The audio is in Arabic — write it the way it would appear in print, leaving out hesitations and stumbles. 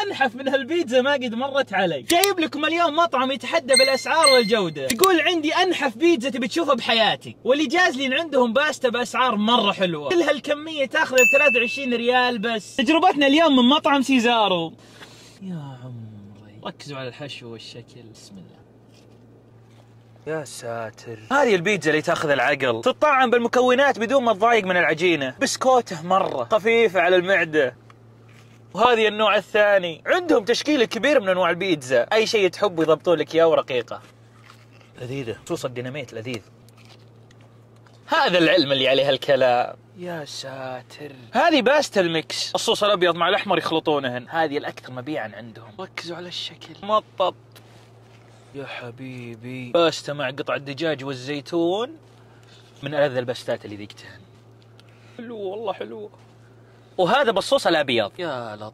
انحف من هالبيتزا ما قد مرت علي. جايب لكم اليوم مطعم يتحدى بالاسعار والجوده، يقول عندي انحف بيتزا تبي تشوفها بحياتك، واللي جاز لي عندهم باستا باسعار مره حلوه، كل هالكميه تاخذ 23 ريال بس. تجربتنا اليوم من مطعم سيزارو. يا عمري ركزوا على الحشو والشكل، بسم الله. يا ساتر، هذه البيتزا اللي تاخذ العقل، تطعم بالمكونات بدون ما تضايق من العجينه، بسكوته مره خفيفه على المعده. وهذه النوع الثاني، عندهم تشكيل كبير من انواع البيتزا، اي شيء تحب يضبطوا لك اياه ورقيقه لذيذه، صوص الديناميت لذيذ. هذا العلم اللي عليه الكلام. يا ساتر، هذه باستا الميكس، الصوص الابيض مع الاحمر يخلطونهن، هذه الاكثر مبيعا عندهم. ركزوا على الشكل مطط يا حبيبي. باستا مع قطع الدجاج والزيتون، من ألذ الباستات اللي ذقتها. حلو والله حلو. وهذا بالصوص الابيض، يا لطيف.